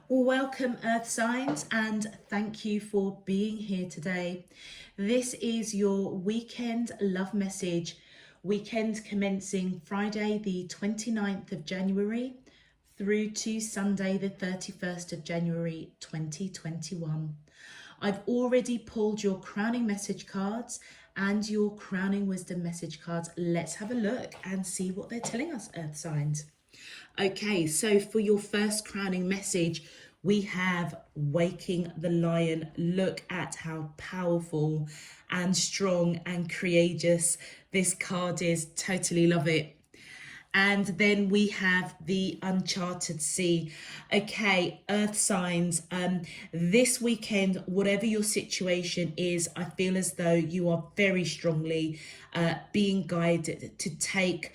Welcome, Earth Signs, and thank you for being here today. This is your weekend love message. Weekend commencing Friday, the 29th of January through to Sunday, the 31st of January 2021. I've already pulled your crowning message cards and your crowning wisdom message cards. Let's have a look and see what they're telling us, Earth Signs. Okay, so for your first crowning message, we have Waking the Lion. Look at how powerful and strong and courageous this card is. Totally love it. And then we have the Uncharted Sea. Okay, Earth signs, this weekend, whatever your situation is, I feel as though you are very strongly being guided to take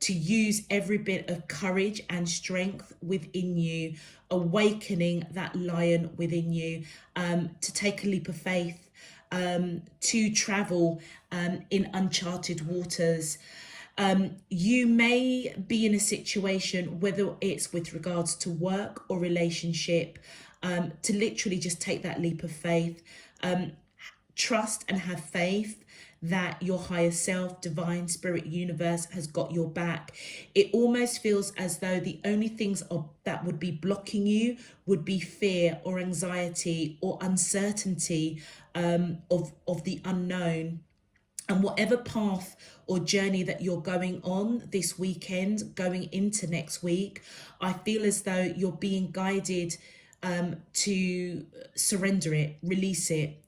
to use every bit of courage and strength within you, awakening that lion within you, to take a leap of faith, to travel in uncharted waters. You may be in a situation, whether it's with regards to work or relationship, to literally just take that leap of faith, trust and have faith that your higher self, divine spirit, universe has got your back. It almost feels as though the only things that would be blocking you would be fear or anxiety or uncertainty of the unknown. And whatever path or journey that you're going on this weekend, going into next week, I feel as though you're being guided to surrender it, release it.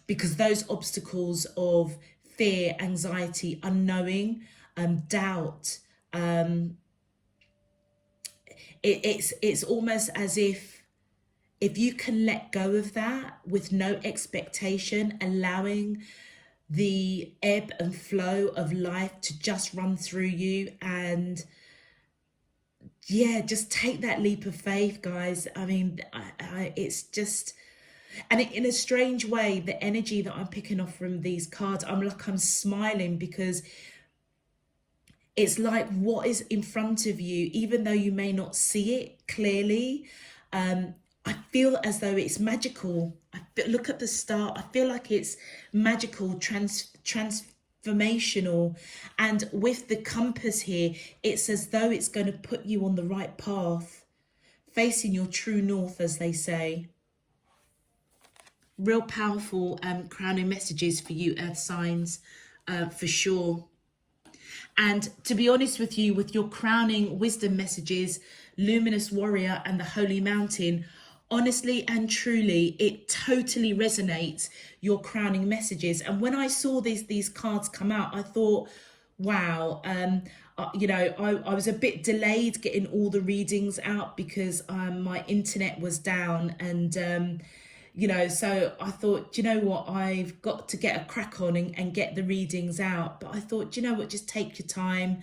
Because those obstacles of fear, anxiety, unknowing, doubt, it's almost as if you can let go of that with no expectation, allowing the ebb and flow of life to just run through you, and yeah, just take that leap of faith, guys. I mean, it's just, and in a strange way, the energy that I'm picking off from these cards, I'm smiling, because it's like what is in front of you, even though you may not see it clearly, I feel as though it's magical. Look at the star. I feel like it's magical, transformational. And with the compass here, it's as though it's going to put you on the right path, facing your true north, as they say. Real powerful crowning messages for you, Earth signs, for sure. And to be honest with you, with your crowning wisdom messages, Luminous Warrior and the Holy Mountain, honestly and truly, it totally resonates, your crowning messages. And when I saw these cards come out, I thought, wow, I was a bit delayed getting all the readings out because my internet was down, and so I thought, what, I've got to get a crack on and get the readings out. But I thought, what, just take your time,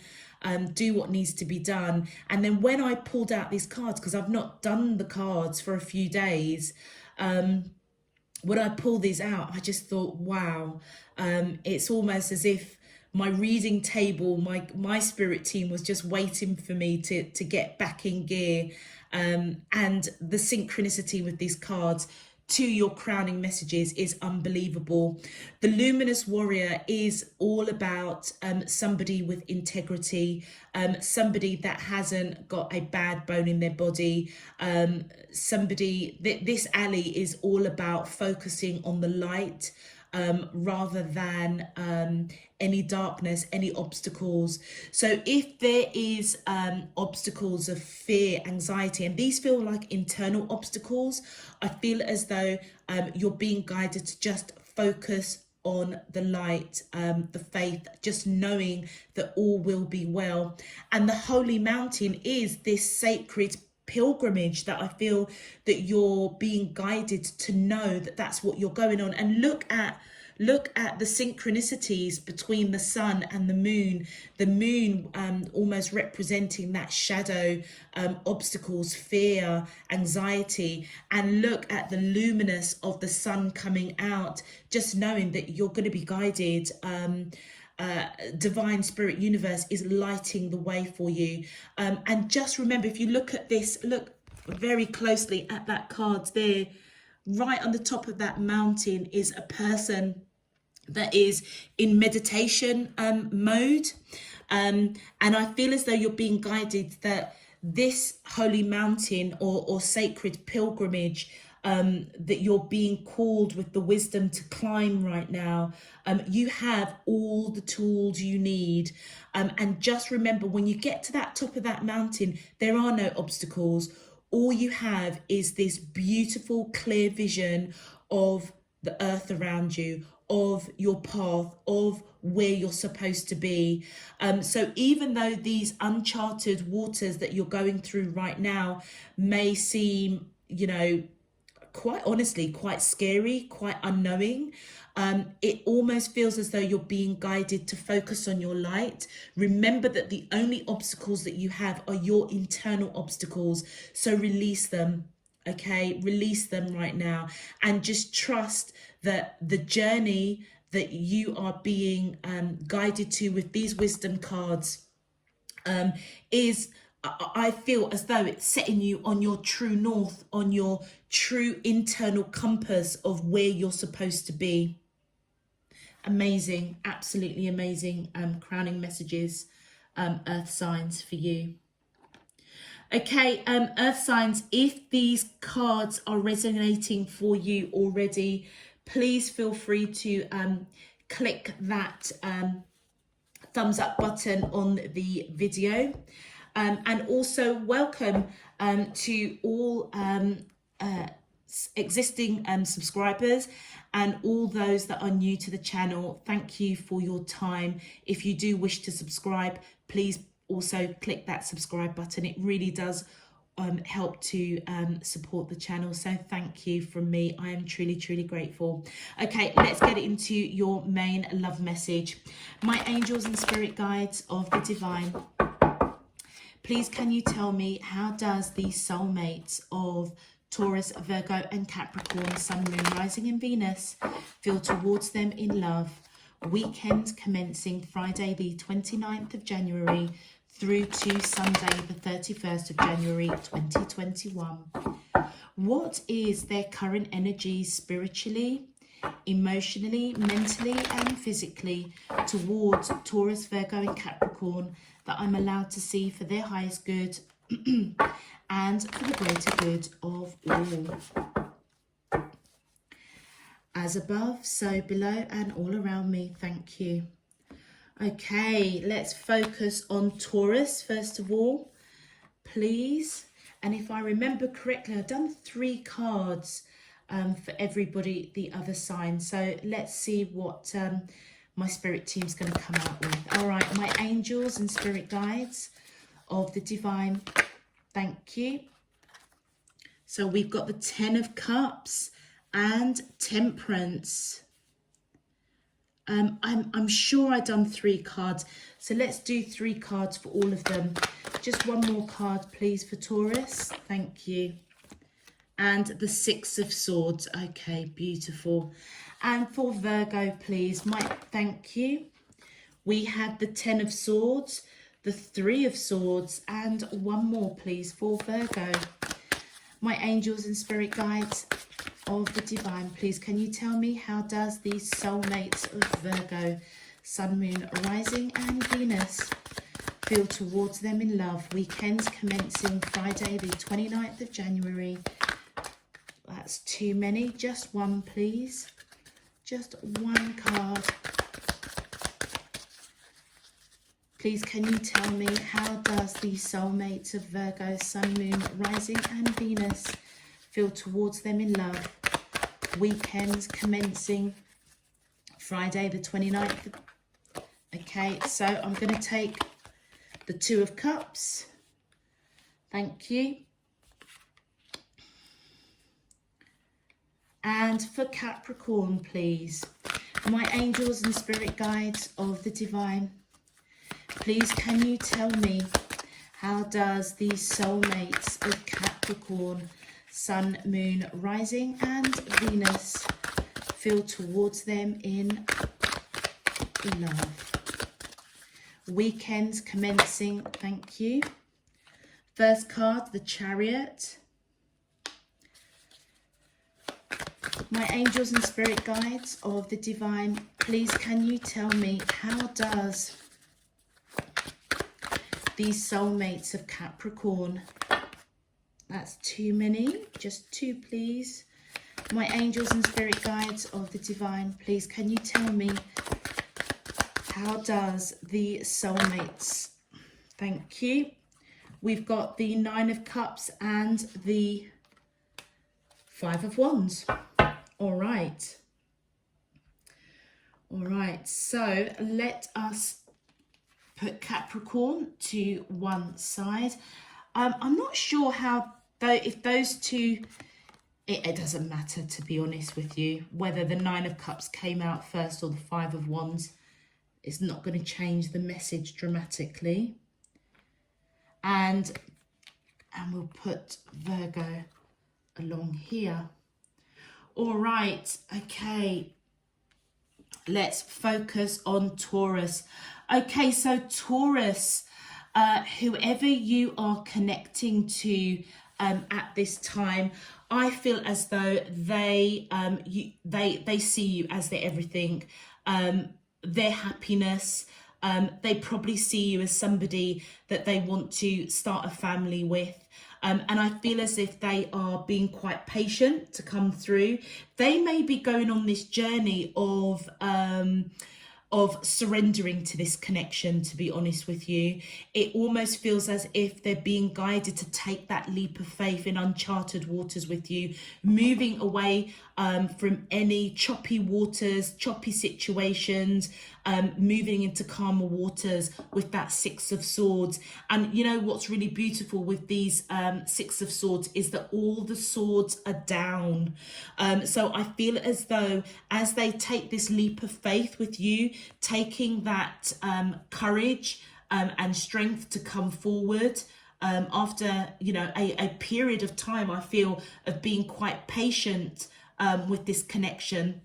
do what needs to be done. And then when I pulled out these cards, because I've not done the cards for a few days, when I pulled these out, I just thought, wow, it's almost as if my reading table, my spirit team was just waiting for me to get back in gear. And the synchronicity with these cards to your crowning messages is unbelievable. The Luminous Warrior is all about somebody with integrity, somebody that hasn't got a bad bone in their body, this alley is all about focusing on the light, rather than any darkness, any obstacles. So if there is obstacles of fear, anxiety, and these feel like internal obstacles, I feel as though you're being guided to just focus on the light, the faith, just knowing that all will be well. And the Holy Mountain is this sacred pilgrimage that I feel that you're being guided to know that that's what you're going on. And look at the synchronicities between the sun and the moon almost representing that shadow, obstacles, fear, anxiety, and look at the luminous of the sun coming out, just knowing that you're going to be guided divine spirit universe is lighting the way for you. And just remember, if you look at this, look very closely at that card there, right on the top of that mountain is a person that is in meditation mode. And I feel as though you're being guided that this holy mountain or sacred pilgrimage that you're being called with the wisdom to climb right now, you have all the tools you need. And just remember, when you get to that top of that mountain, there are no obstacles. All you have is this beautiful, clear vision of the earth around you, of your path, of where you're supposed to be. So even though these uncharted waters that you're going through right now may seem, you know, quite honestly, quite scary, quite unknowing, it almost feels as though you're being guided to focus on your light. Remember that the only obstacles that you have are your internal obstacles. So release them. Okay, release them right now, and just trust that the journey that you are being guided to with these wisdom cards is, I feel as though it's setting you on your true north, on your true internal compass of where you're supposed to be. Amazing, absolutely amazing crowning messages, earth signs, for you. Okay, earth signs, if these cards are resonating for you already, please feel free to click that thumbs up button on the video. And also welcome to all existing subscribers and all those that are new to the channel. Thank you for your time. If you do wish to subscribe, please also click that subscribe button. It really does help to support the channel. So thank you from me. I am truly, truly grateful. Okay, let's get into your main love message. My angels and spirit guides of the divine, please can you tell me, how does the soulmates of Taurus, Virgo and Capricorn, Sun, Moon, Rising and Venus feel towards them in love? Weekend commencing Friday the 29th of January through to Sunday the 31st of January 2021. What is their current energy spiritually, emotionally, mentally and physically towards Taurus, Virgo and Capricorn that I'm allowed to see for their highest good and for the greater good of all? As above, so below and all around me. Thank you. Okay, let's focus on Taurus first of all, please. And if I remember correctly, I've done 3 cards for everybody, the other sign. So let's see what my spirit team's going to come out with. All right, my angels and spirit guides of the divine, thank you. So we've got the 10 of Cups and Temperance. I'm sure I've done 3 cards, so let's do 3 cards for all of them. Just one more card please for Taurus, thank you. And the 6 of Swords. Okay, beautiful. And for Virgo please, thank you. We have the 10 of Swords, the 3 of Swords, and one more please for Virgo. My angels and spirit guides of the divine, please can you tell me, how does the soulmates of Virgo, Sun, Moon, Rising and Venus feel towards them in love? Weekends commencing Friday the 29th of January. That's too many, just one please, just one card. Please can you tell me, how does the soulmates of Virgo, Sun, Moon, Rising and Venus feel towards them in love? Weekends commencing Friday the 29th. Okay, so I'm going to take the 2 of Cups. Thank you. And for Capricorn, please, my angels and spirit guides of the divine, please can you tell me, how does the soulmates of Capricorn, Sun, Moon, Rising and Venus feel towards them in love? Weekend commencing, thank you. First card, the Chariot. My angels and spirit guides of the divine, please can you tell me, how does these soulmates of Capricorn, that's too many, just two please. My angels and spirit guides of the divine, please can you tell me, how does the soulmates, thank you. We've got the Nine of Cups and the Five of Wands. All right. All right, so let us put Capricorn to one side. I'm not sure how, though, if those two, it doesn't matter, to be honest with you, whether the Nine of Cups came out first or the Five of Wands. It's not going to change the message dramatically. And we'll put Virgo along here. All right, okay. Let's focus on Taurus. Okay, so Taurus, whoever you are connecting to at this time, I feel as though they see you as their everything, their happiness. They probably see you as somebody that they want to start a family with. And I feel as if they are being quite patient to come through. They may be going on this journey of surrendering to this connection, to be honest with you. It almost feels as if they're being guided to take that leap of faith in uncharted waters with you, moving away from any choppy waters, choppy situations, moving into calmer waters with that Six of Swords. And you know what's really beautiful with these Six of Swords is that all the swords are down. So I feel as though as they take this leap of faith with you, taking that courage and strength to come forward after, you know, a period of time, I feel, of being quite patient with this connection.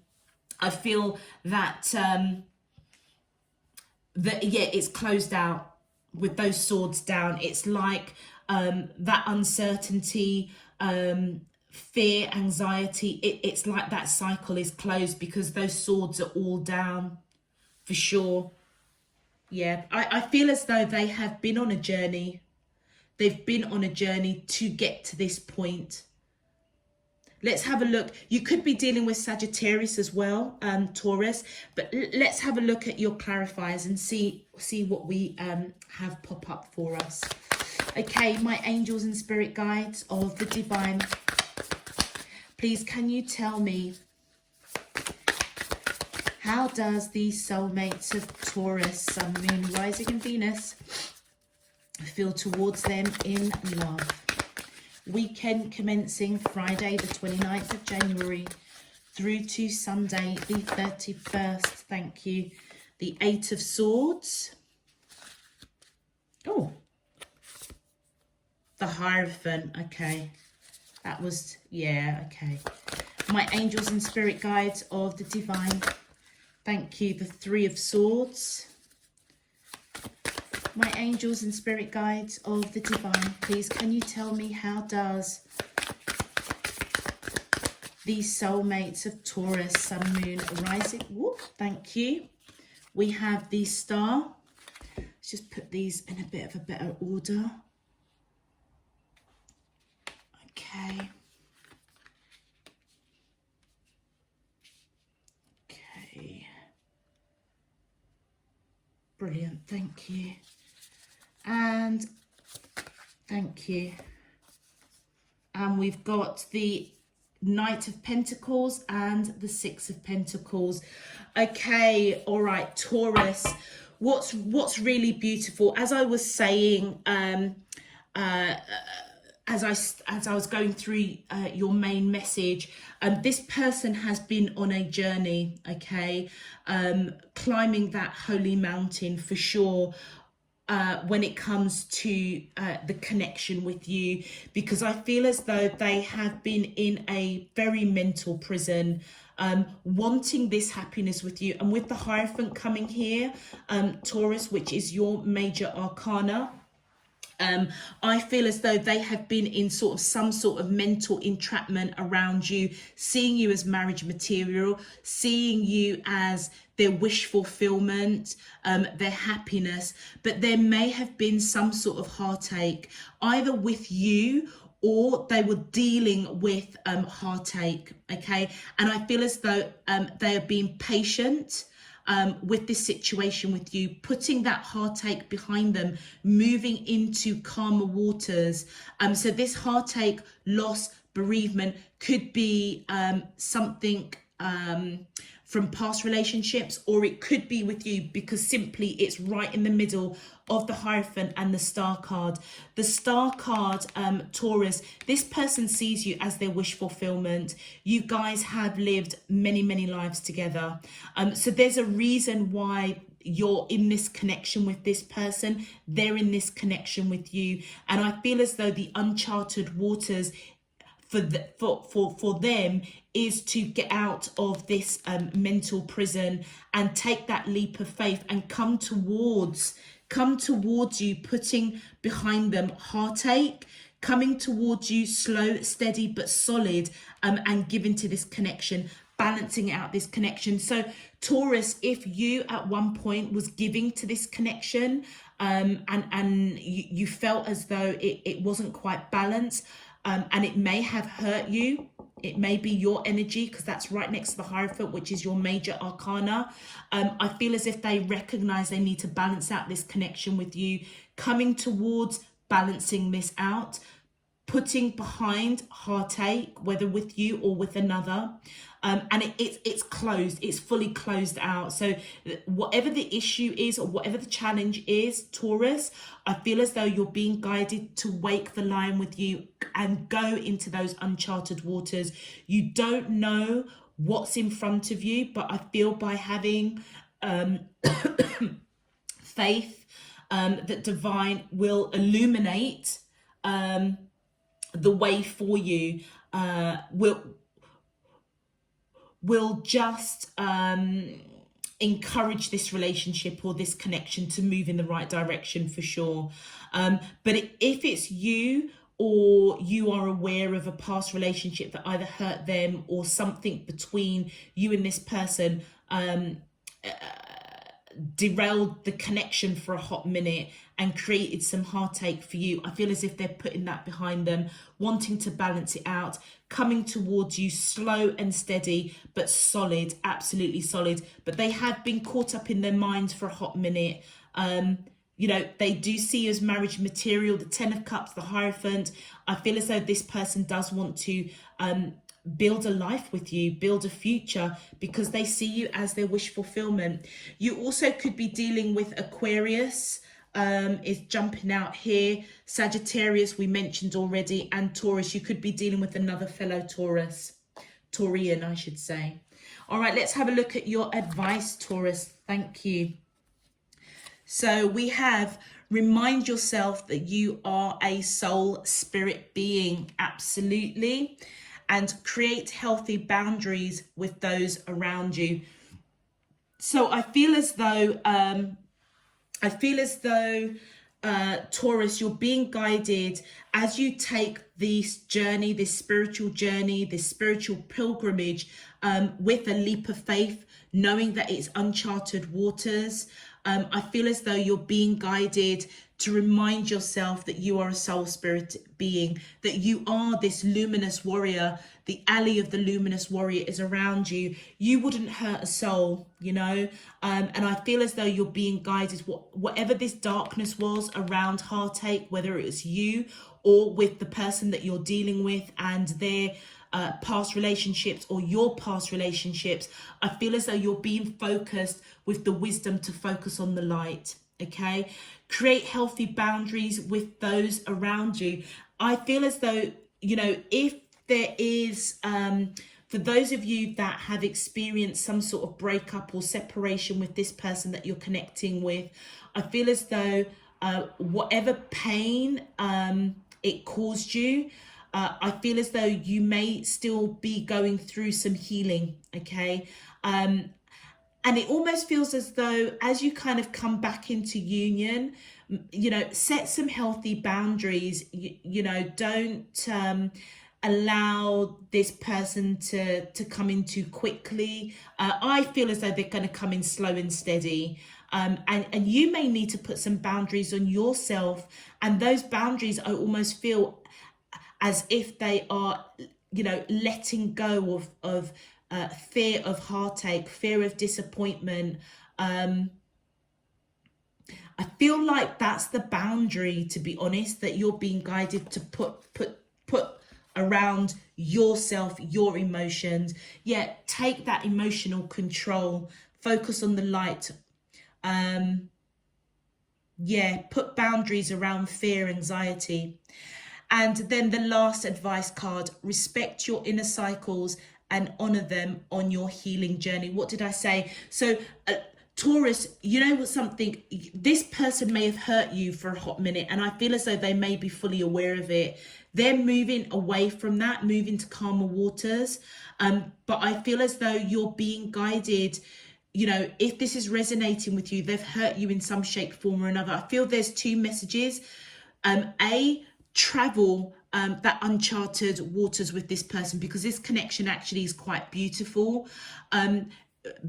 I feel that it's closed out with those swords down. It's like that uncertainty, fear, anxiety, it's like that cycle is closed because those swords are all down, for sure. Yeah, I feel as though they have been on a journey. They've been on a journey to get to this point. Let's have a look. You could be dealing with Sagittarius as well, Taurus, but let's have a look at your clarifiers and see what we have pop up for us. Okay, my angels and spirit guides of the divine, please can you tell me, how does the soulmates of Taurus, Sun, Moon, Rising and Venus feel towards them in love? Weekend commencing Friday the 29th of January through to Sunday the 31st. Thank you. The Eight of Swords. Oh, the Hierophant. Okay, that was, yeah, okay. My angels and spirit guides of the divine, thank you. The Three of Swords. My angels and spirit guides of the divine, please can you tell me, how does these soulmates of Taurus, Sun, Moon, Rising, whoop, thank you. We have the Star. Let's just put these in a bit of a better order. Okay. Okay. Brilliant, thank you. And thank you. And we've got the Knight of Pentacles and the Six of Pentacles. Okay, all right, Taurus. What's really beautiful, as I was saying, as I was going through your main message, this person has been on a journey, okay, climbing that holy mountain for sure, when it comes to the connection with you, because I feel as though they have been in a very mental prison, wanting this happiness with you. And with the Hierophant coming here, Taurus, which is your major arcana, I feel as though they have been in sort of some sort of mental entrapment around you, seeing you as marriage material, seeing you as their wish fulfillment, their happiness. But there may have been some sort of heartache, either with you or they were dealing with heartache, okay? And I feel as though they are being patient with this situation with you, putting that heartache behind them, moving into calmer waters. So this heartache, loss, bereavement could be something from past relationships, or it could be with you because simply it's right in the middle of the Hierophant and the Star card. The Star card, Taurus, this person sees you as their wish fulfillment. You guys have lived many, many lives together. So there's a reason why you're in this connection with this person. They're in this connection with you. And I feel as though the uncharted waters for them is to get out of this mental prison and take that leap of faith and come towards you, putting behind them heartache, coming towards you slow, steady but solid, and giving to this connection, balancing out this connection. So Taurus, if you at one point was giving to this connection, and you felt as though it wasn't quite balanced, and it may have hurt you, it may be your energy, because that's right next to the Hierophant, which is your major arcana. I feel as if they recognize they need to balance out this connection with you, coming towards balancing this out, putting behind heartache, whether with you or with another. And it's closed, it's fully closed out. So whatever the issue is or whatever the challenge is, Taurus, I feel as though you're being guided to wake the lion with you and go into those uncharted waters. You don't know what's in front of you, but I feel by having faith, that divine will illuminate the way for you, will just encourage this relationship or this connection to move in the right direction for sure. But if it's you, or you are aware of a past relationship that either hurt them or something between you and this person derailed the connection for a hot minute and created some heartache for you, I feel as if they're putting that behind them, wanting to balance it out, coming towards you slow and steady but solid, absolutely solid. But they have been caught up in their minds for a hot minute. They do see you as marriage material, the Ten of Cups, the Hierophant. I feel as though this person does want to build a life with you, build a future, because they see you as their wish fulfillment. You also could be dealing with Aquarius, is jumping out here. Sagittarius, we mentioned already, and Taurus. You could be dealing with another fellow Taurian, I should say. All right, let's have a look at your advice, Taurus. Thank you. So we have, remind yourself that you are a soul spirit being, absolutely, and create healthy boundaries with those around you. So I feel as though Taurus, you're being guided as you take this journey, this spiritual journey, this spiritual pilgrimage, with a leap of faith, knowing that it's uncharted waters. I feel as though you're being guided to remind yourself that you are a soul spirit being, that you are this luminous warrior. The alley of the luminous warrior is around you. You wouldn't hurt a soul, and I feel as though you're being guided, whatever this darkness was around heartache, whether it was you or with the person that you're dealing with and their past relationships or your past relationships. I feel as though you're being focused with the wisdom to focus on the light. Okay, create healthy boundaries with those around you. I feel as though, if there is, for those of you that have experienced some sort of breakup or separation with this person that you're connecting with, I feel as though whatever pain it caused you, I feel as though you may still be going through some healing, okay? And it almost feels as though as you kind of come back into union, you know, set some healthy boundaries. You know, don't allow this person to come in too quickly. I feel as though they're going to come in slow and steady. And you may need to put some boundaries on yourself. And those boundaries, I almost feel as if they are, you know, letting go of fear of heartache, fear of disappointment. I feel like that's the boundary, to be honest, that you're being guided to put around yourself, your emotions. Yeah, take that emotional control, focus on the light. Yeah, put boundaries around fear, anxiety. And then the last advice card, respect your inner cycles and honor them on your healing journey. What did I say? So Taurus, you know what, something, this person may have hurt you for a hot minute, and I feel as though they may be fully aware of it. They're moving away from that, moving to calmer waters. But I feel as though you're being guided. You know, if this is resonating with you, they've hurt you in some shape, form or another. I feel there's two messages. Travel that uncharted waters with this person, because this connection actually is quite beautiful.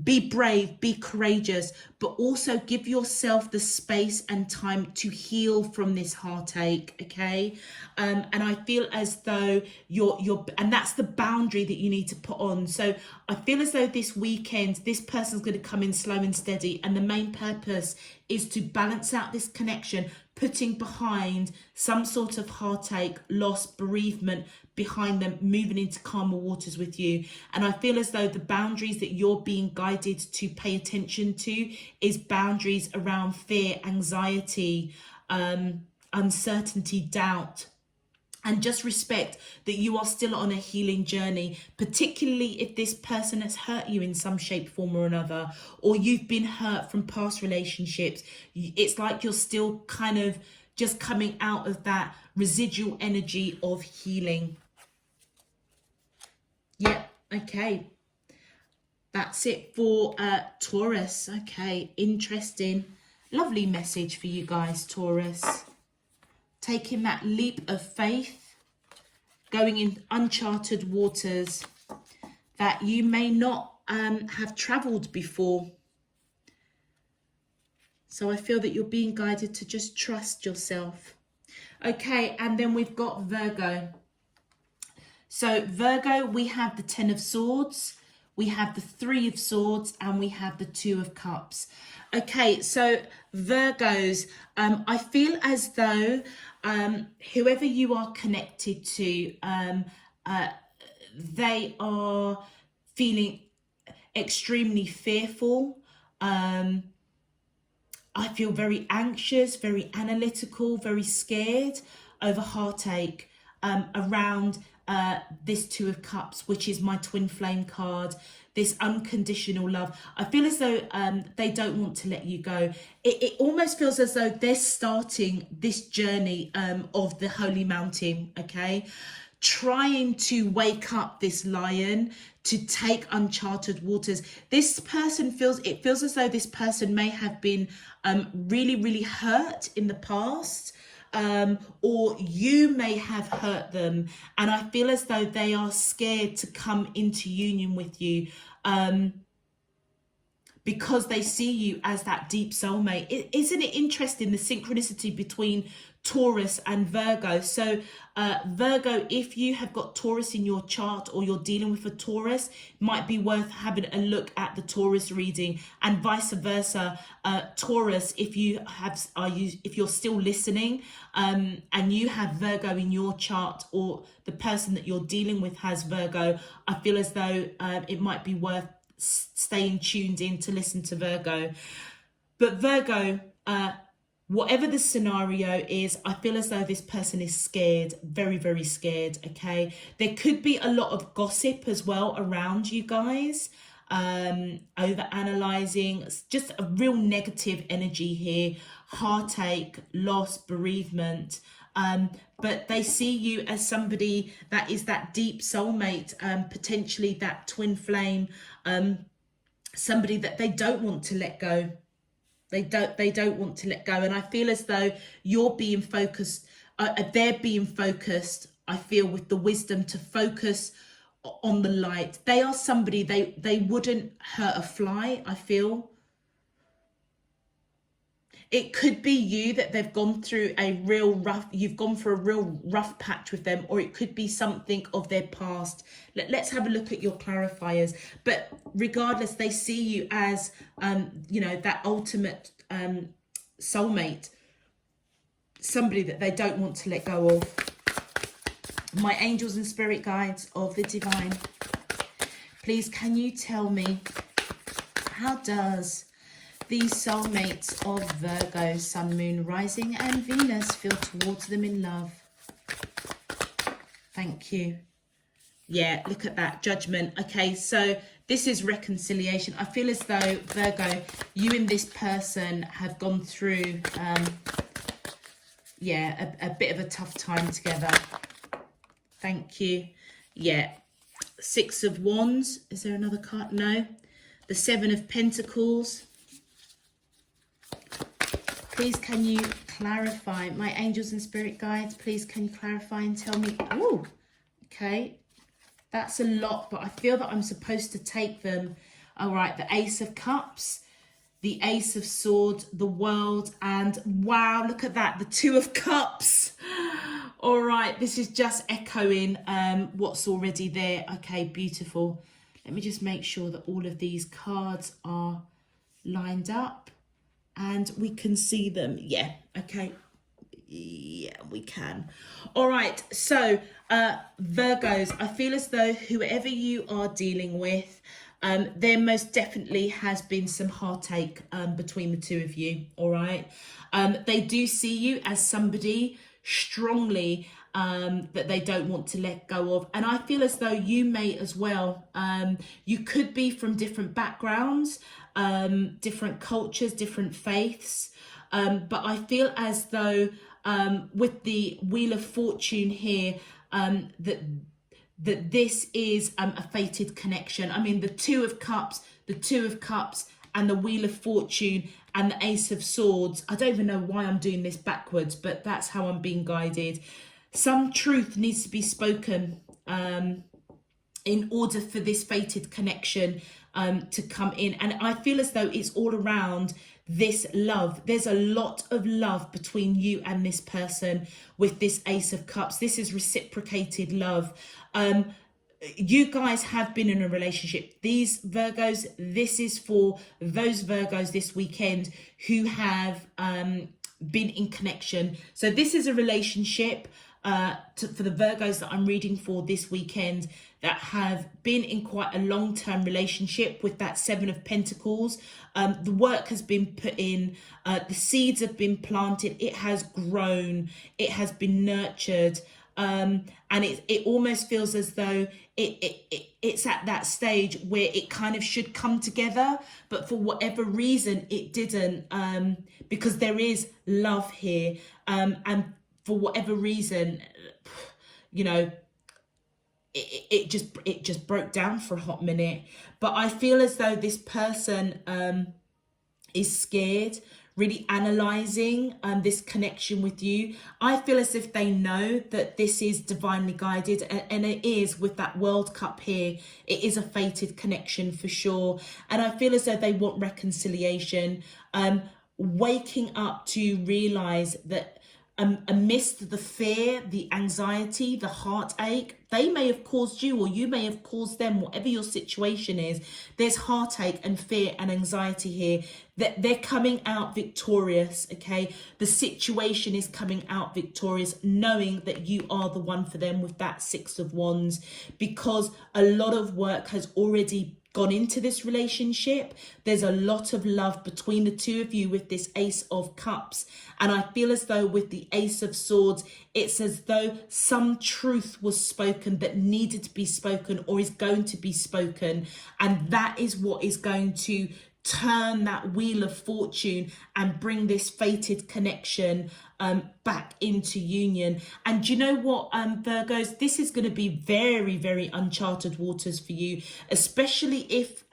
Be brave, be courageous, but also give yourself the space and time to heal from this heartache, okay? And I feel as though and that's the boundary that you need to put on. So I feel as though this weekend, this person's going to come in slow and steady, and the main purpose is to balance out this connection, putting behind some sort of heartache, loss, bereavement behind them, moving into calmer waters with you. And I feel as though the boundaries that you're being guided to pay attention to is boundaries around fear, anxiety, uncertainty, doubt. And just respect that you are still on a healing journey, particularly if this person has hurt you in some shape, form or another, or you've been hurt from past relationships. It's like you're still kind of just coming out of that residual energy of healing. Yep, okay. That's it for Taurus. Okay, interesting. Lovely message for you guys, Taurus. Taking that leap of faith, going in uncharted waters that you may not have traveled before. So I feel that you're being guided to just trust yourself. Okay, and then we've got Virgo. So Virgo, we have the 10 of Swords, we have the 3 of Swords, and we have the 2 of Cups. Okay, so Virgos, I feel as though whoever you are connected to, they are feeling extremely fearful. I feel very anxious, very analytical, very scared over heartache around this 2 of Cups, which is my twin flame card, this unconditional love. I feel as though they don't want to let you go. It almost feels as though they're starting this journey of the holy mountain, okay? Trying to wake up this lion to take uncharted waters. This person feels as though this person may have been really, really hurt in the past. Or you may have hurt them, and I feel as though they are scared to come into union with you because they see you as that deep soulmate. Isn't it interesting, the synchronicity between Taurus and Virgo? So Virgo, if you have got Taurus in your chart or you're dealing with a Taurus, might be worth having a look at the Taurus reading, and vice versa. Taurus, if you're still listening and you have Virgo in your chart, or the person that you're dealing with has Virgo, I feel as though it might be worth staying tuned in to listen to Virgo. But Virgo, whatever the scenario is, I feel as though this person is scared, very, very scared, okay? There could be a lot of gossip as well around you guys. over analyzing, just a real negative energy here, heartache, loss, bereavement. But they see you as somebody that is that deep soulmate, potentially that twin flame, somebody that they don't want to let go. They don't want to let go. And I feel as though you're being focused, they're being focused, I feel, with the wisdom to focus on the light. They are somebody, they wouldn't hurt a fly, I feel. It could be you that they've gone through you've gone for a real rough patch with them, or it could be something of their past. Let's have a look at your clarifiers. But regardless, they see you as, that ultimate soulmate, somebody that they don't want to let go of. My angels and spirit guides of the divine, please can you tell me, how does these soulmates of Virgo, Sun, Moon, Rising and Venus feel towards them in love? Thank you. Yeah, look at that, Judgment. Okay, so this is reconciliation. I feel as though, Virgo, you and this person have gone through, a bit of a tough time together. Thank you. Yeah, Six of Wands. Is there another card? No. The Seven of Pentacles. Please can you clarify, my angels and spirit guides, please can you clarify and tell me, oh, okay, that's a lot, but I feel that I'm supposed to take them. All right, the Ace of Cups, the Ace of Swords, the World, and wow, look at that, the Two of Cups. All right, this is just echoing what's already there. Okay, beautiful. Let me just make sure that all of these cards are lined up and we can see them. Yeah, okay. Yeah, we can. All right, so Virgos, I feel as though whoever you are dealing with, there most definitely has been some heartache between the two of you. All right, they do see you as somebody strongly that they don't want to let go of, and I feel as though you may as well. You could be from different backgrounds, different cultures, different faiths, but I feel as though with the Wheel of Fortune here, that this is a fated connection. I mean, the Two of Cups and the Wheel of Fortune and the Ace of Swords. I don't even know why I'm doing this backwards, but that's how I'm being guided. Some truth needs to be spoken in order for this fated connection to come in. And I feel as though it's all around this love. There's a lot of love between you and this person with this Ace of Cups. This is reciprocated love. You guys have been in a relationship. These Virgos, this is for those Virgos this weekend who have been in connection. So this is a relationship for the Virgos that I'm reading for this weekend that have been in quite a long-term relationship with that Seven of Pentacles. The work has been put in, the seeds have been planted, it has grown, it has been nurtured, and it almost feels as though it's at that stage where it kind of should come together, but for whatever reason it didn't, because there is love here, and for whatever reason, you know, it just broke down for a hot minute. But I feel as though this person is scared, really analysing this connection with you. I feel as if they know that this is divinely guided, and it is with that World Cup here. It is a fated connection for sure. And I feel as though they want reconciliation, waking up to realise that amidst the fear, the anxiety, the heartache, they may have caused you, or you may have caused them, whatever your situation is, there's heartache and fear and anxiety here, that they're coming out victorious, okay? The situation is coming out victorious, knowing that you are the one for them with that Six of Wands, because a lot of work has already gone into this relationship. There's a lot of love between the two of you with this Ace of Cups. And I feel as though with the Ace of Swords, it's as though some truth was spoken that needed to be spoken or is going to be spoken. And that is what is going to turn that wheel of fortune and bring this fated connection back into union. And you know what, Virgos, this is going to be very, very uncharted waters for you, especially if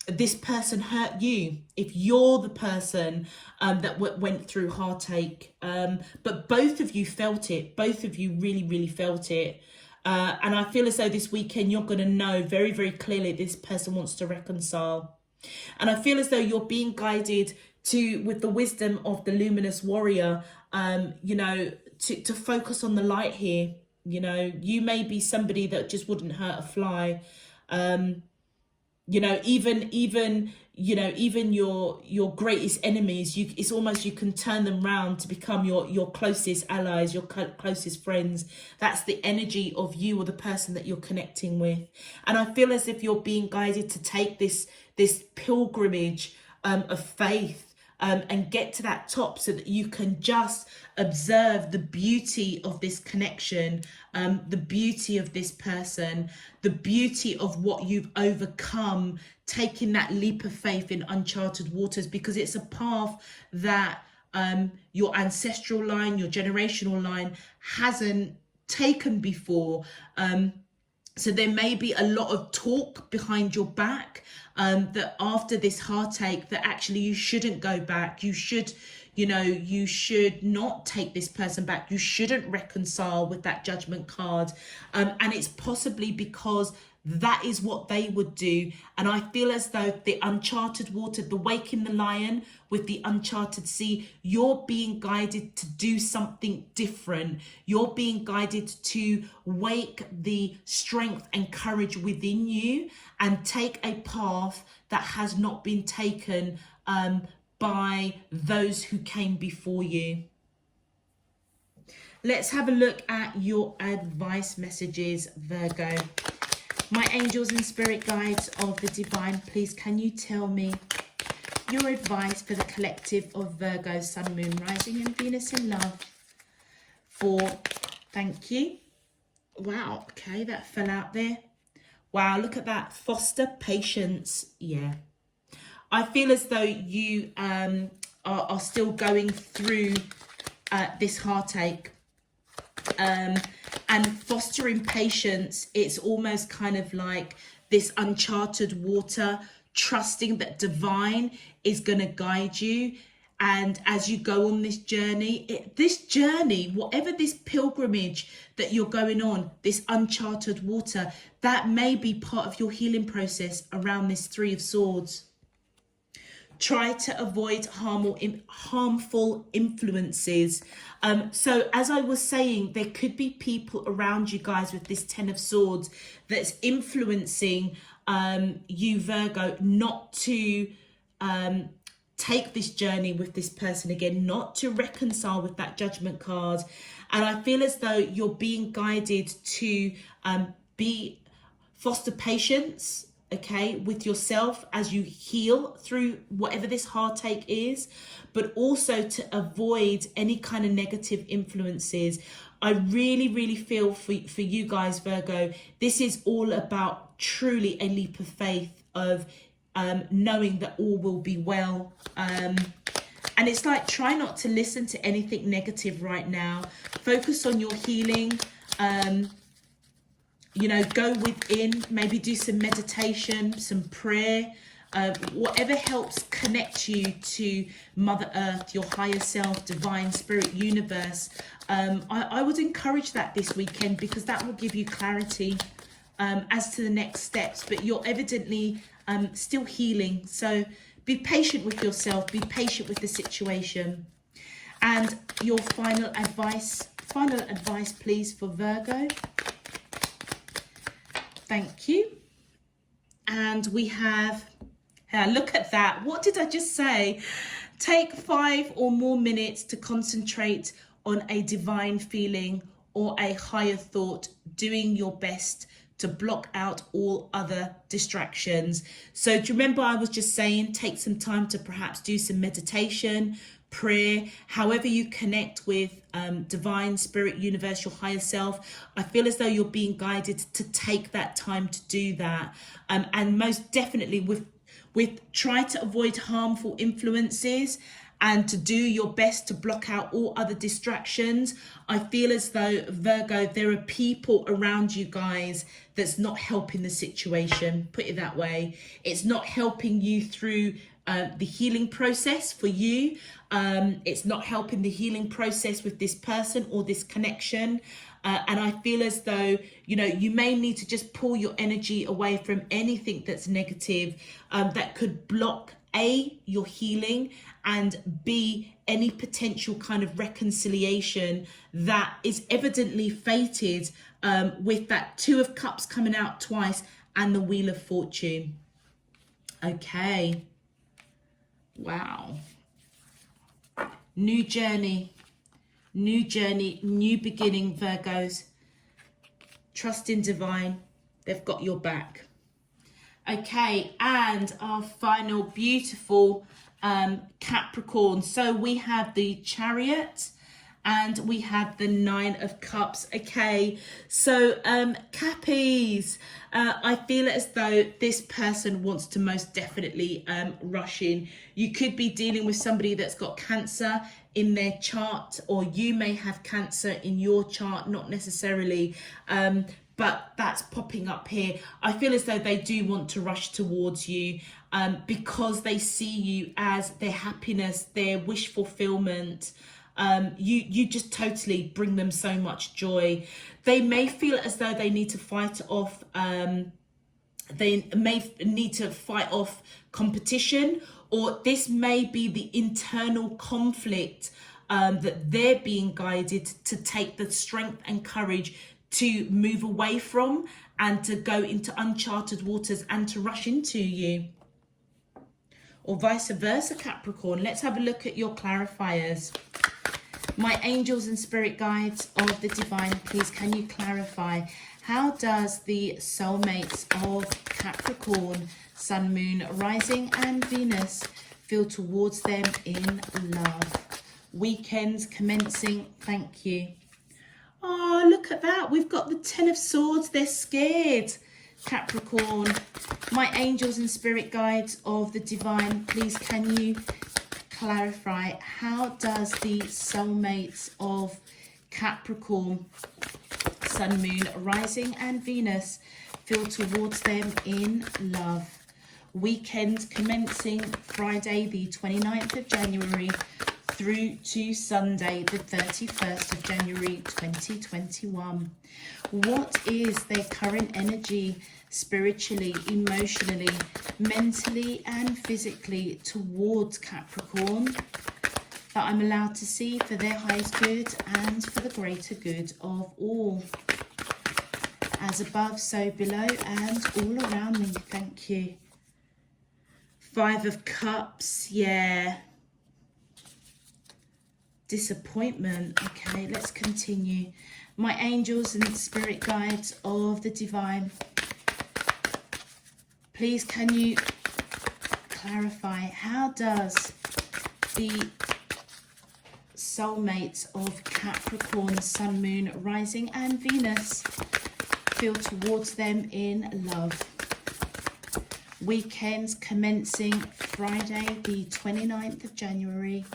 this person hurt you, if you're the person that went through heartache. But both of you felt it. Both of you really, really felt it. And I feel as though this weekend you're going to know very, very clearly this person wants to reconcile. And I feel as though you're being guided to, with the wisdom of the luminous warrior, you know, to focus on the light here. You know, you may be somebody that just wouldn't hurt a fly. You know, even your greatest enemies, it's almost you can turn them round to become your closest allies, your closest friends. That's the energy of you or the person that you're connecting with. And I feel as if you're being guided to take this pilgrimage of faith and get to that top so that you can just observe the beauty of this connection, the beauty of this person, the beauty of what you've overcome, taking that leap of faith in uncharted waters, because it's a path that your ancestral line, your generational line hasn't taken before. So there may be a lot of talk behind your back that after this heartache that actually you shouldn't go back. You should, you know, you should not take this person back. You shouldn't reconcile with that Judgment card. And it's possibly because that is what they would do. And I feel as though the uncharted water, the waking the lion with the uncharted sea, you're being guided to do something different. You're being guided to wake the strength and courage within you and take a path that has not been taken by those who came before you. Let's have a look at your advice messages, Virgo. My angels and spirit guides of the divine, please can you tell me your advice for the collective of Virgo, Sun, Moon, Rising and Venus in love for, thank you. Wow, okay, that fell out there. Wow, look at that. Foster patience. Yeah. I feel as though you are still going through this heartache. And fostering patience, it's almost kind of like this uncharted water, trusting that divine is going to guide you. And as you go on this journey, whatever this pilgrimage that you're going on, this uncharted water, that may be part of your healing process around this Three of Swords. Try to avoid harmful influences. So as I was saying, there could be people around you guys with this Ten of Swords that's influencing you, Virgo, not to take this journey with this person again, not to reconcile with that Judgment card. And I feel as though you're being guided to foster patience, okay, with yourself as you heal through whatever this heartache is, but also to avoid any kind of negative influences. I really, really feel for you guys, Virgo, this is all about truly a leap of faith of knowing that all will be well. And it's like, try not to listen to anything negative right now. Focus on your healing. You know, go within, maybe do some meditation, some prayer, whatever helps connect you to Mother Earth, your higher self, divine spirit, universe. I would encourage that this weekend, because that will give you clarity as to the next steps. But you're evidently still healing. So be patient with yourself, be patient with the situation. And your final advice, please, for Virgo. Thank you. And we have, look at that. What did I just say? Take 5 or more minutes to concentrate on a divine feeling or a higher thought, doing your best to block out all other distractions. So do you remember I was just saying, take some time to perhaps do some meditation, prayer, however you connect with divine spirit, universe, your higher self. I feel as though you're being guided to take that time to do that. And most definitely with try to avoid harmful influences and to do your best to block out all other distractions. I feel as though, Virgo, there are people around you guys that's not helping the situation, put it that way. It's not helping you through the healing process for you. It's not helping the healing process with this person or this connection. And I feel as though, you know, you may need to just pull your energy away from anything that's negative, that could block A, your healing, and B, any potential kind of reconciliation that is evidently fated with that Two of Cups coming out twice and the Wheel of Fortune. Okay. Wow. New journey, new beginning, Virgos. Trust in divine. They've got your back. Okay, and our final beautiful Capricorn. So we have the Chariot and we have the Nine of Cups. Okay, so Cappies, I feel as though this person wants to most definitely rush in. You could be dealing with somebody that's got Cancer in their chart, or you may have Cancer in your chart, not necessarily, but that's popping up here. I feel as though they do want to rush towards you because they see you as their happiness, their wish fulfillment. You just totally bring them so much joy. They may feel as though they need to fight off, they may need to fight off competition, or this may be the internal conflict that they're being guided to take the strength and courage to move away from and to go into uncharted waters and to rush into you. Or vice versa, Capricorn. Let's have a look at your clarifiers. My angels and spirit guides of the divine, please can you clarify, how does the soulmates of Capricorn, Sun, Moon, Rising and Venus feel towards them in love? Weekends commencing, thank you. Oh, look at that. We've got the Ten of Swords. They're scared, Capricorn. My angels and spirit guides of the divine, please can you clarify, how does the soulmates of Capricorn, Sun, Moon, Rising and Venus feel towards them in love? Weekend commencing Friday the 29th of January through to Sunday the 31st of January 2021. What is their current energy spiritually, emotionally, mentally and physically towards Capricorn that I'm allowed to see for their highest good and for the greater good of all? As above, so below and all around me. Thank you. Five of Cups, yeah. Disappointment. Okay, let's continue. My angels and spirit guides of the divine, please can you clarify, how does the soulmates of Capricorn, Sun, Moon, Rising and Venus feel towards them in love? Weekends commencing Friday the 29th of January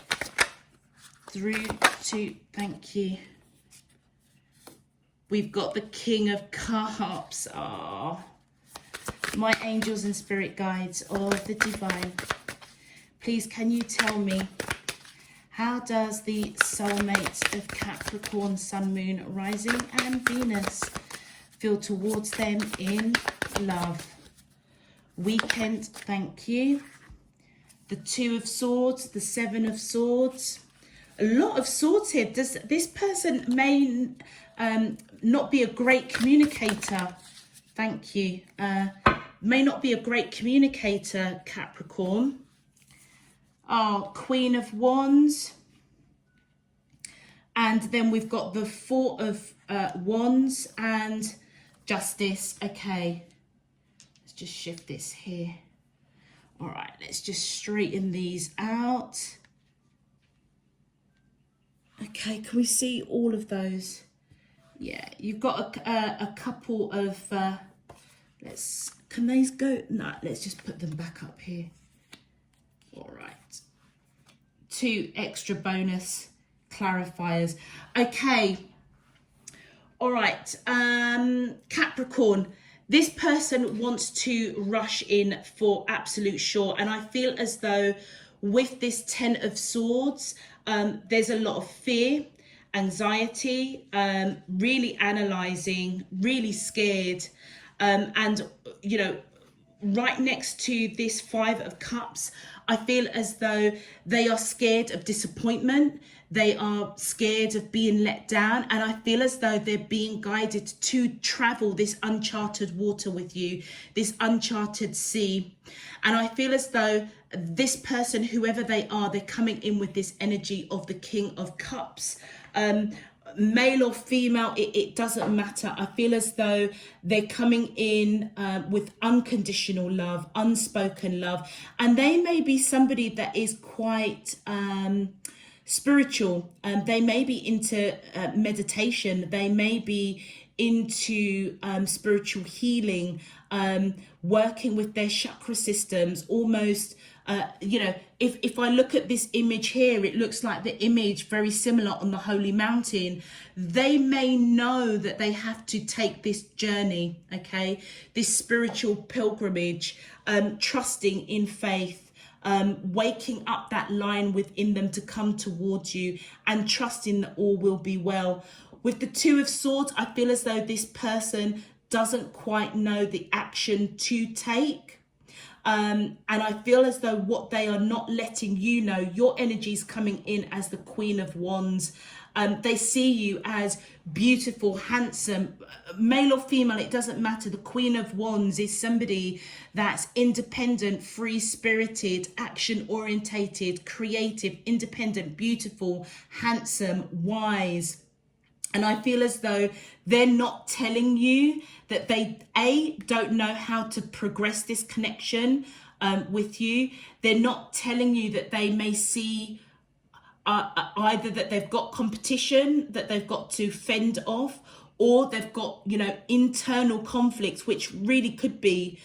through to, thank you. We've got the King of Cups. Oh. My angels and spirit guides of the divine, please can you tell me, how does the soulmates of Capricorn, Sun, Moon, Rising and Venus feel towards them in love? Weekend, thank you. The Two of Swords, the Seven of Swords. A lot of swords here. Does this person may not be a great communicator? Thank you. May not be a great communicator, Capricorn. Oh, Queen of Wands. And then we've got the Four of Wands and Justice. Okay, let's just shift this here. All right, let's just straighten these out. Okay, can we see all of those? Yeah, you've got a couple of, can these go? No, let's just put them back up here. All right. 2 extra bonus clarifiers. Okay. All right. Capricorn, this person wants to rush in for absolute sure. And I feel as though with this 10 of Swords, there's a lot of fear, anxiety, really analyzing, really scared. And, you know, right next to this 5 of Cups, I feel as though they are scared of disappointment. They are scared of being let down. And I feel as though they're being guided to travel this uncharted water with you, this uncharted sea. And I feel as though this person, whoever they are, they're coming in with this energy of the King of Cups. Male or female, it doesn't matter. I feel as though they're coming in with unconditional love, unspoken love, and they may be somebody that is quite spiritual. They may be into meditation. They may be into spiritual healing, working with their chakra systems, almost you know, if I look at this image here, it looks like the image very similar on the Holy Mountain. They may know that they have to take this journey, okay, this spiritual pilgrimage, trusting in faith, waking up that line within them to come towards you and trusting that all will be well. With the 2 of Swords, I feel as though this person doesn't quite know the action to take. And I feel as though what they are not letting you know, your energy is coming in as the Queen of Wands. They see you as beautiful, handsome, male or female, it doesn't matter. The Queen of Wands is somebody that's independent, free-spirited, action-orientated, creative, independent, beautiful, handsome, wise. And I feel as though they're not telling you that they, don't know how to progress this connection with you. They're not telling you that they may see either that they've got competition that they've got to fend off, or they've got, you know, internal conflicts, which really could be,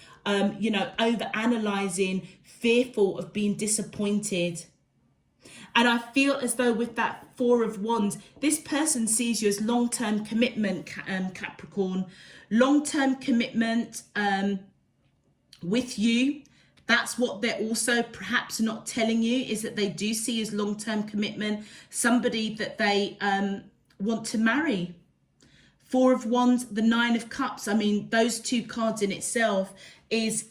you know, over analyzing, fearful of being disappointed. And I feel as though with that 4 of Wands, this person sees you as long-term commitment, Capricorn. Long-term commitment with you. That's what they're also perhaps not telling you, is that they do see as long-term commitment, somebody that they want to marry. 4 of Wands, the 9 of Cups. I mean, those 2 cards in itself is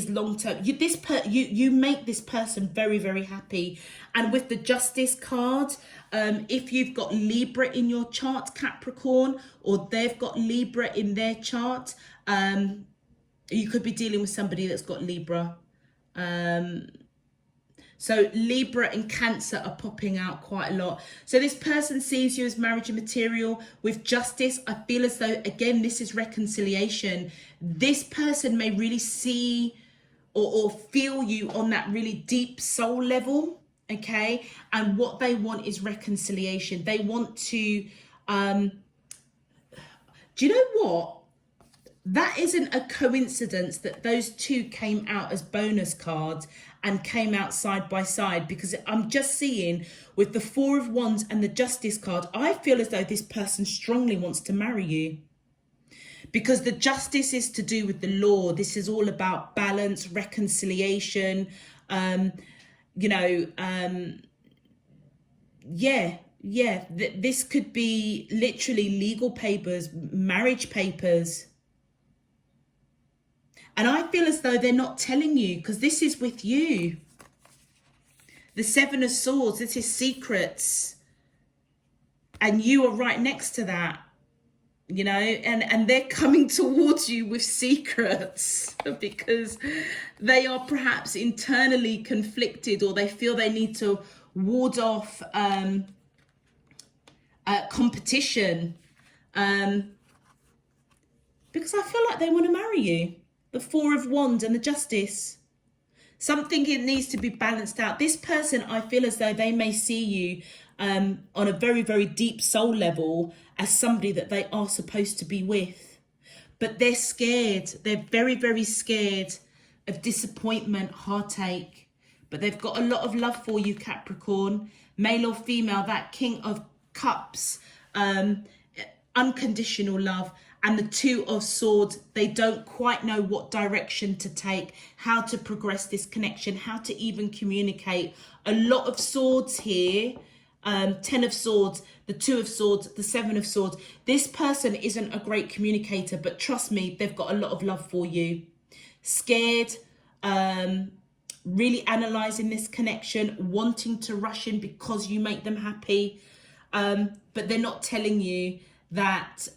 long term. You make this person very, very happy. And with the Justice card, if you've got Libra in your chart, Capricorn, or they've got Libra in their chart, you could be dealing with somebody that's got Libra. So Libra and Cancer are popping out quite a lot. So this person sees you as marriage material. With Justice, I feel as though, again, this is reconciliation. This person may really see or feel you on that really deep soul level, okay? And what they want is reconciliation. They want to, do you know what? That isn't a coincidence that those 2 came out as bonus cards and came out side by side, because I'm just seeing with the 4 of Wands and the Justice card, I feel as though this person strongly wants to marry you. Because the Justice is to do with the law. This is all about balance, reconciliation, you know, this could be literally legal papers, marriage papers. And I feel as though they're not telling you, because this is with you. The 7 of Swords, this is secrets. And you are right next to that, you know, and they're coming towards you with secrets because they are perhaps internally conflicted, or they feel they need to ward off competition. because I feel like they want to marry you. The Four of Wands and the Justice. Something it needs to be balanced out. This person, I feel as though they may see you on a very, very deep soul level as somebody that they are supposed to be with. But they're scared. They're very, very scared of disappointment, heartache. But they've got a lot of love for you, Capricorn. Male or female, that King of Cups, unconditional love. And the Two of Swords, they don't quite know what direction to take, how to progress this connection, how to even communicate. A lot of swords here, 10 of Swords, the Two of Swords, the Seven of Swords. This person isn't a great communicator, but trust me, they've got a lot of love for you. Scared, really analysing this connection, wanting to rush in because you make them happy. But they're not telling you that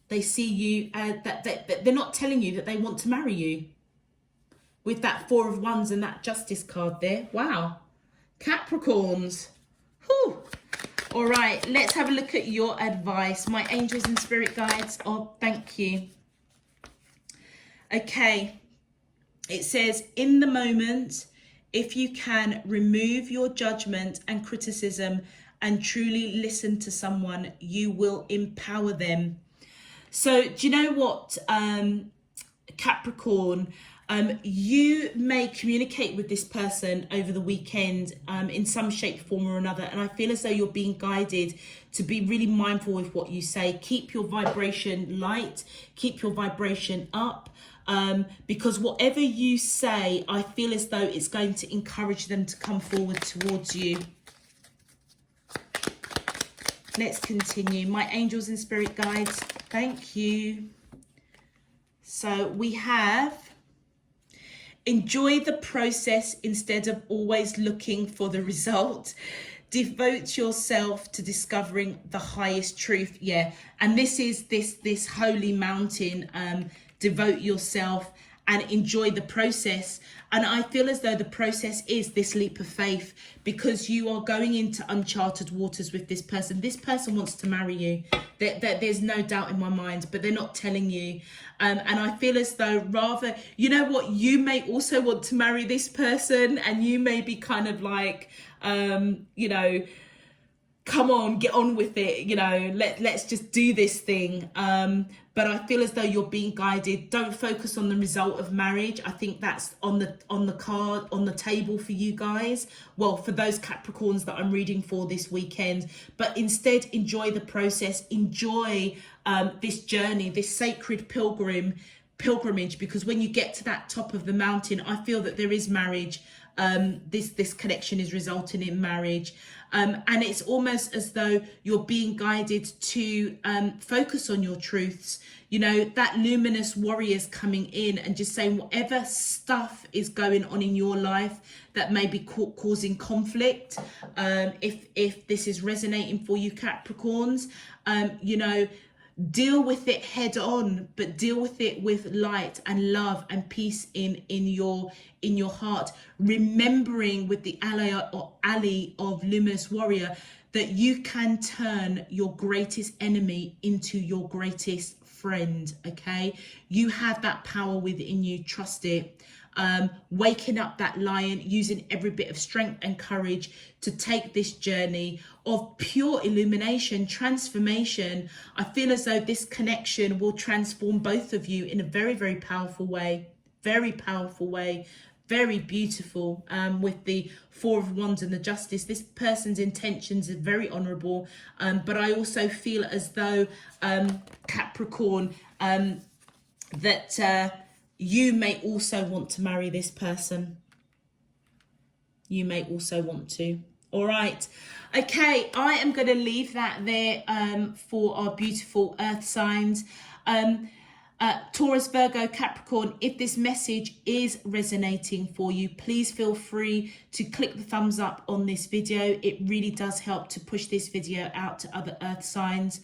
they see you, that they're not telling you that they want to marry you. With that Four of Wands and that Justice card there. Wow. Capricorns. Whew. All right, let's have a look at your advice. My angels and spirit guides. Oh, thank you. Okay. It says, in the moment, if you can, remove your judgment and criticism and truly listen to someone, you will empower them. So do you know what, Capricorn, you may communicate with this person over the weekend in some shape, form or another. And I feel as though you're being guided to be really mindful with what you say. Keep your vibration light, keep your vibration up. Because whatever you say, I feel as though it's going to encourage them to come forward towards you. Let's continue. My angels and spirit guides, thank you. So we have, enjoy the process instead of always looking for the result. Devote yourself to discovering the highest truth. Yeah, and this is this holy mountain. Devote yourself and enjoy the process. And I feel as though the process is this leap of faith, because you are going into uncharted waters with this person. This person wants to marry you. There's no doubt in my mind, but they're not telling you. And I feel as though rather, you know what, you may also want to marry this person, and you may be kind of like, you know, come on, get on with it, you know, let's just do this thing. But I feel as though you're being guided. Don't focus on the result of marriage. I think that's on the card, on the table for you guys. Well, for those Capricorns that I'm reading for this weekend. But instead, enjoy the process. Enjoy this journey, this sacred pilgrimage, because when you get to that top of the mountain, I feel that there is marriage. This connection is resulting in marriage. And it's almost as though you're being guided to focus on your truths. You know, that luminous warrior's coming in and just saying whatever stuff is going on in your life that may be causing conflict. If this is resonating for you, Capricorns, you know, deal with it head on, but deal with it with light and love and peace in your heart, remembering with the ally of luminous warrior that you can turn your greatest enemy into your greatest friend. Okay, you have that power within you, trust it. Waking up that lion, using every bit of strength and courage to take this journey of pure illumination, transformation. I feel as though this connection will transform both of you in a very, very powerful way. Very powerful way. Very beautiful. With the Four of Wands and the Justice, this person's intentions are very honourable. But I also feel as though, Capricorn, that you may also want to marry this person. You may also want to. All right. Okay, I am going to leave that there for our beautiful earth signs. Taurus, Virgo, Capricorn, if this message is resonating for you, please feel free to click the thumbs up on this video. It really does help to push this video out to other earth signs.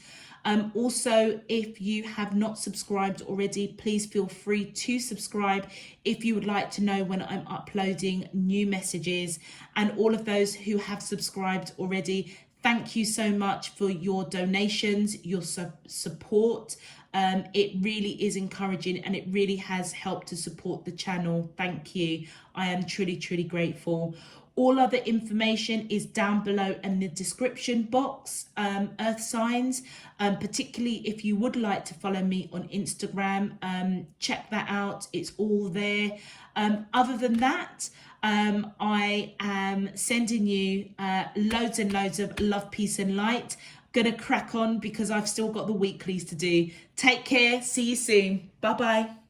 Also, if you have not subscribed already, please feel free to subscribe if you would like to know when I'm uploading new messages. And all of those who have subscribed already, thank you so much for your donations, your support. It really is encouraging, and it really has helped to support the channel. Thank you. I am truly, truly grateful. All other information is down below in the description box, earth signs, particularly if you would like to follow me on Instagram, check that out. It's all there. Other than that, I am sending you loads and loads of love, peace and light. Gonna crack on because I've still got the weeklies to do. Take care. See you soon. Bye bye.